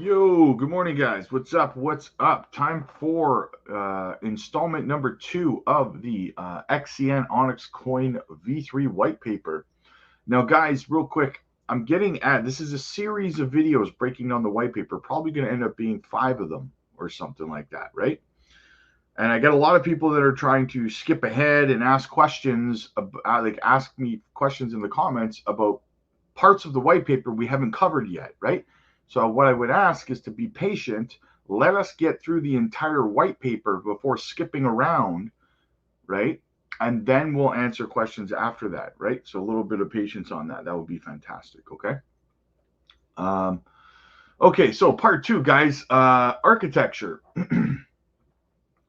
Yo, good morning, guys. What's up? What's up? Time for installment number 2 of the XCN Onyx Coin V3 white paper. Now, guys, real quick, I'm getting at this is a series of videos breaking down the white paper. Probably going to end up being 5 of them or something like that, right? And I get a lot of people that are trying to skip ahead and ask questions, like ask me questions in the comments about parts of the white paper we haven't covered yet, right? So what I would ask is to be patient. Let us get through the entire white paper before skipping around, right? And then we'll answer questions after that, right? So a little bit of patience on that. That would be fantastic, okay? Um, okay, so part 2, guys, architecture.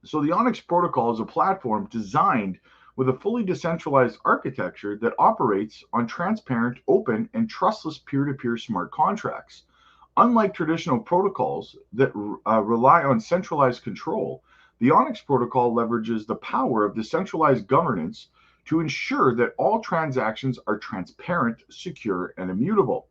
So the Onyx protocol is a platform designed with a fully decentralized architecture that operates on transparent, open, and trustless peer-to-peer smart contracts. Unlike traditional protocols that rely on centralized control, the Onyx protocol leverages the power of decentralized governance to ensure that all transactions are transparent, secure, and immutable.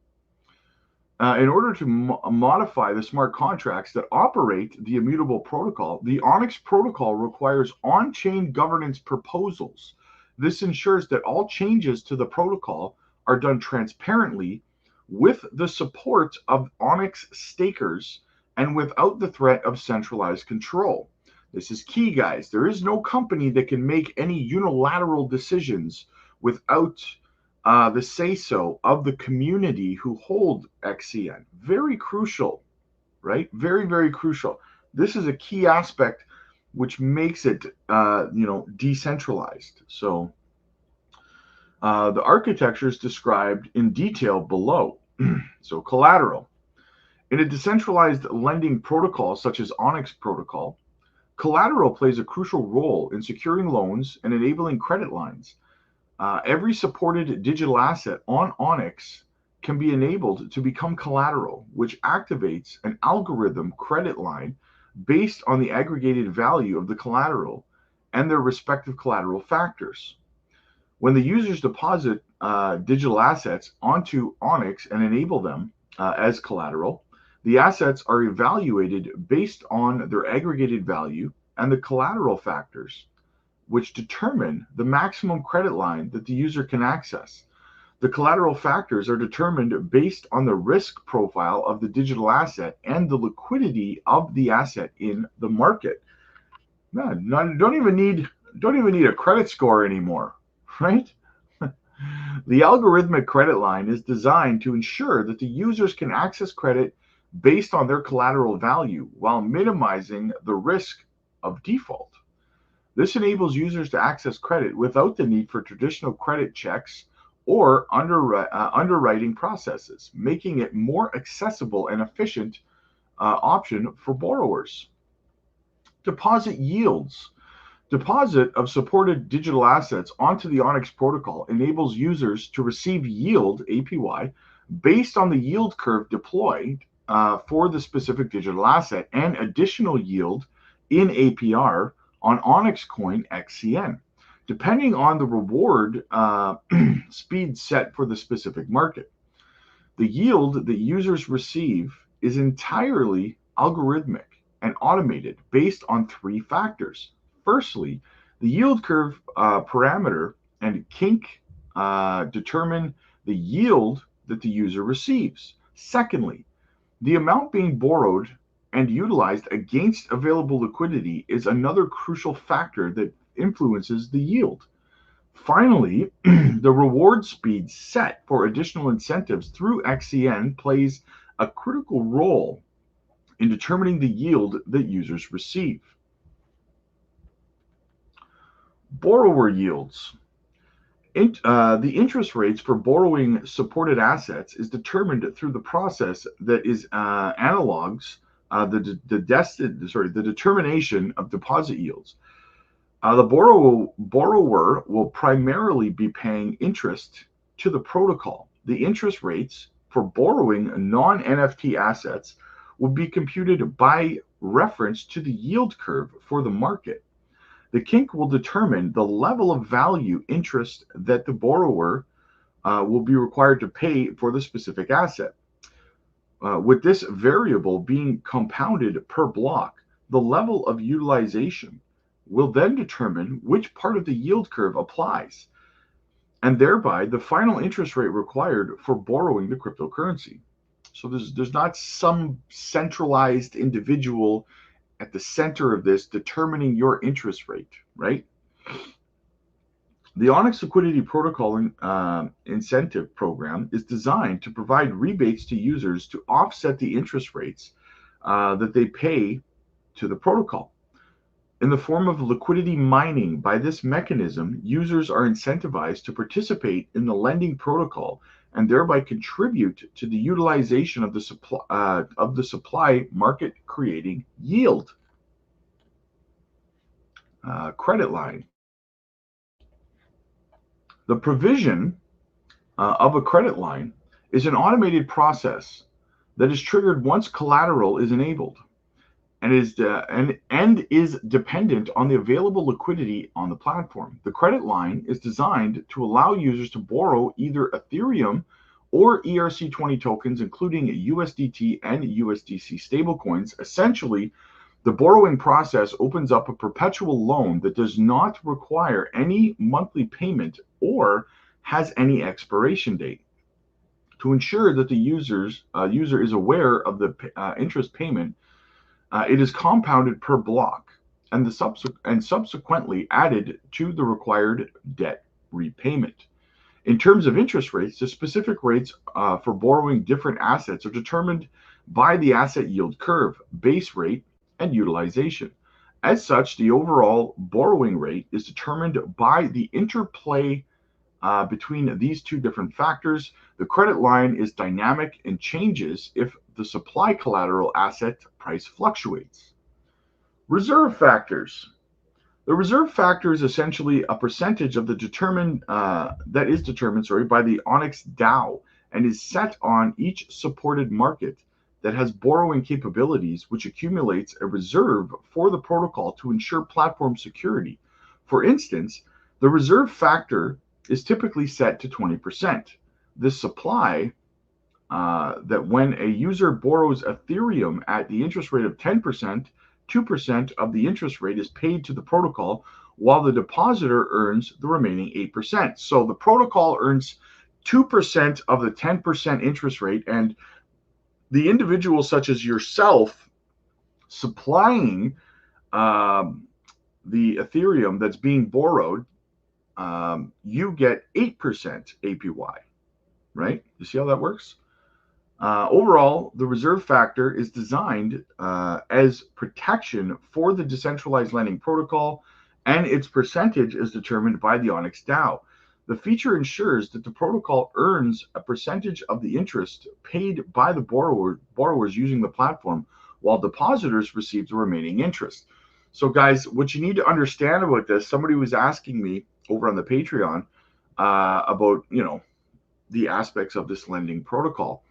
In order to modify the smart contracts that operate the immutable protocol, the Onyx protocol requires on chain governance proposals. This ensures that all changes to the protocol are done transparently with the support of Onyx stakers and without the threat of centralized control. This is key, guys. There is no company that can make any unilateral decisions without the say so of the community who hold XCN. Very crucial, right? Very, very crucial. This is a key aspect which makes it, decentralized. So the architecture is described in detail below. So collateral. In a decentralized lending protocol such as Onyx protocol, collateral plays a crucial role in securing loans and enabling credit lines. Every supported digital asset on Onyx can be enabled to become collateral, which activates an algorithm credit line based on the aggregated value of the collateral and their respective collateral factors. When the users deposit digital assets onto Onyx and enable them as collateral, the assets are evaluated based on their aggregated value and the collateral factors, which determine the maximum credit line that the user can access. The collateral factors are determined based on the risk profile of the digital asset and the liquidity of the asset in the market. Don't even need a credit score anymore, right? The algorithmic credit line is designed to ensure that the users can access credit based on their collateral value while minimizing the risk of default. This enables users to access credit without the need for traditional credit checks or underwriting processes, making it more accessible and efficient option for borrowers. Deposit yields. Deposit of supported digital assets onto the Onyx protocol enables users to receive yield, APY, based on the yield curve deployed for the specific digital asset and additional yield in APR on Onyx Coin XCN, depending on the reward speed set for the specific market. The yield that users receive is entirely algorithmic and automated based on 3 factors. Firstly, the yield curve parameter and kink determine the yield that the user receives. Secondly, the amount being borrowed and utilized against available liquidity is another crucial factor that influences the yield. Finally, the reward speed set for additional incentives through XCN plays a critical role in determining the yield that users receive. Borrower yields. The interest rates for borrowing supported assets is determined through the process that is analogs the determination of deposit yields. The borrower will primarily be paying interest to the protocol. The interest rates for borrowing non-NFT assets will be computed by reference to the yield curve for the market. The kink will determine the level of value interest that the borrower will be required to pay for the specific asset. with this variable being compounded per block, the level of utilization will then determine which part of the yield curve applies, and thereby the final interest rate required for borrowing the cryptocurrency. So there's not some centralized individual at the center of this determining your interest rate, right? The Onyx Liquidity Protocol incentive program is designed to provide rebates to users to offset the interest rates that they pay to the protocol. In the form of liquidity mining, by this mechanism, users are incentivized to participate in the lending protocol and thereby contribute to the utilization of the supply market creating yield. Credit line. The provision of a credit line is an automated process that is triggered once collateral is enabled and is dependent on the available liquidity on the platform. The credit line is designed to allow users to borrow either Ethereum or ERC20 tokens, including USDT and USDC stablecoins. Essentially, the borrowing process opens up a perpetual loan that does not require any monthly payment or has any expiration date. To ensure that the user is aware of the interest payment, it is compounded per block and subsequently added to the required debt repayment. In terms of interest rates, the specific rates for borrowing different assets are determined by the asset yield curve, base rate, and utilization. As such, the overall borrowing rate is determined by the interplay between these two different factors. The credit line is dynamic and changes if the supply collateral asset price fluctuates. Reserve factors. The reserve factor is essentially a percentage of the determined by the Onyx DAO and is set on each supported market that has borrowing capabilities, which accumulates a reserve for the protocol to ensure platform security. For instance, the reserve factor is typically set to 20%. This supply that when a user borrows Ethereum at the interest rate of 10%, 2% of the interest rate is paid to the protocol, while the depositor earns the remaining 8%. So the protocol earns 2% of the 10% interest rate, and the individual such as yourself supplying the Ethereum that's being borrowed, you get 8% APY, right? You see how that works? Overall, the reserve factor is designed as protection for the decentralized lending protocol, and its percentage is determined by the Onyx DAO. The feature ensures that the protocol earns a percentage of the interest paid by the borrowers using the platform, while depositors receive the remaining interest. So, guys, what you need to understand about this, somebody was asking me over on the Patreon about, the aspects of this lending protocol.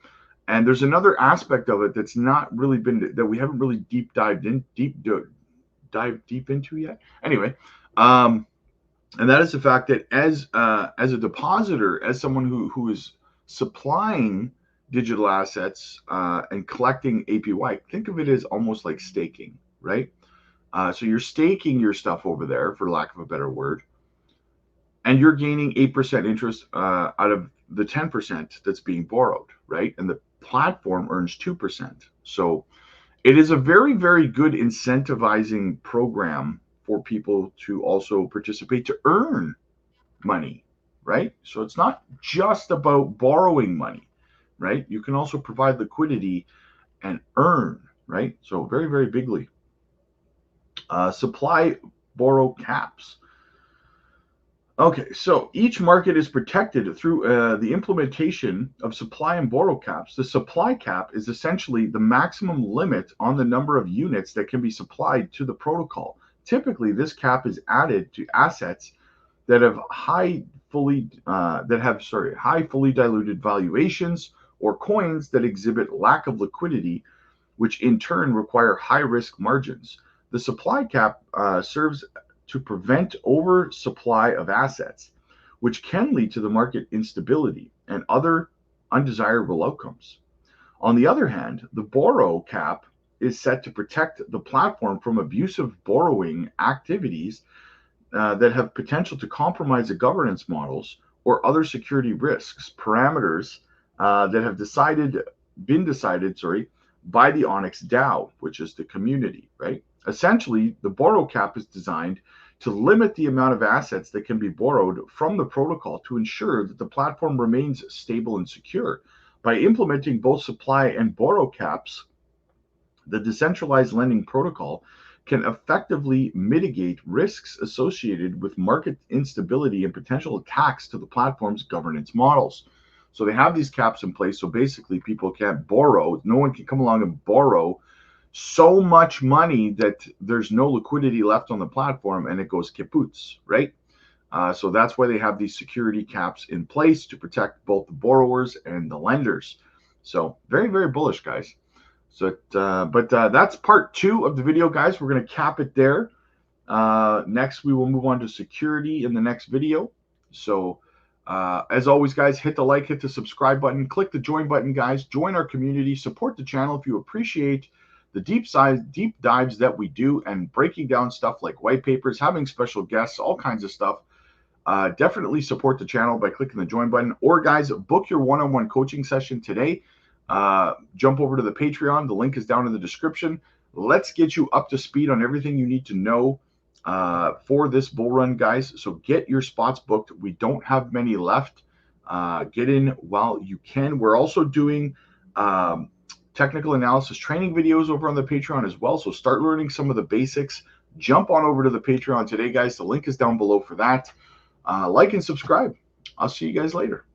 And there's another aspect of it that's not really been, that we haven't really dived deep into yet. Anyway, and that is the fact that as a depositor, as someone who is supplying digital assets and collecting APY, think of it as almost like staking, right? So you're staking your stuff over there, for lack of a better word, and you're gaining 8% interest out of the 10% that's being borrowed, right? And the platform earns 2%. So it is a very, very good incentivizing program for people to also participate to earn money, right? So it's not just about borrowing money, right? You can also provide liquidity and earn, right? So very, very bigly. Supply borrow caps. Okay, so each market is protected through the implementation of supply and borrow caps. The supply cap is essentially the maximum limit on the number of units that can be supplied to the protocol. Typically, this cap is added to assets that have high fully diluted valuations, or coins that exhibit lack of liquidity, which in turn require high risk margins. The supply cap serves to prevent oversupply of assets, which can lead to the market instability and other undesirable outcomes. On the other hand, the borrow cap is set to protect the platform from abusive borrowing activities that have potential to compromise the governance models or other security risks. Parameters that have been decided, by the Onyx DAO, which is the community, right? Essentially, the borrow cap is designed to limit the amount of assets that can be borrowed from the protocol to ensure that the platform remains stable and secure. By implementing both supply and borrow caps, the decentralized lending protocol can effectively mitigate risks associated with market instability and potential attacks to the platform's governance models. So they have these caps in place. So basically, people can't borrow. No one can come along and borrow so much money that there's no liquidity left on the platform and it goes kaput, right? So that's why they have these security caps in place to protect both the borrowers and the lenders. So very, very bullish, guys. So, but that's part 2 of the video, guys. We're going to cap it there. Next, we will move on to security in the next video. So, as always, guys, hit the like, hit the subscribe button, click the join button, guys. Join our community, support the channel if you appreciate the deep dives that we do and breaking down stuff like white papers, having special guests, all kinds of stuff. Definitely support the channel by clicking the join button. Or, guys, book your one-on-one coaching session today. Jump over to the Patreon. The link is down in the description. Let's get you up to speed on everything you need to know for this bull run, guys. So get your spots booked. We don't have many left. Get in while you can. We're also doing technical analysis training videos over on the Patreon as well. So start learning some of the basics. Jump on over to the Patreon today, guys. The link is down below for that. Like and subscribe. I'll see you guys later.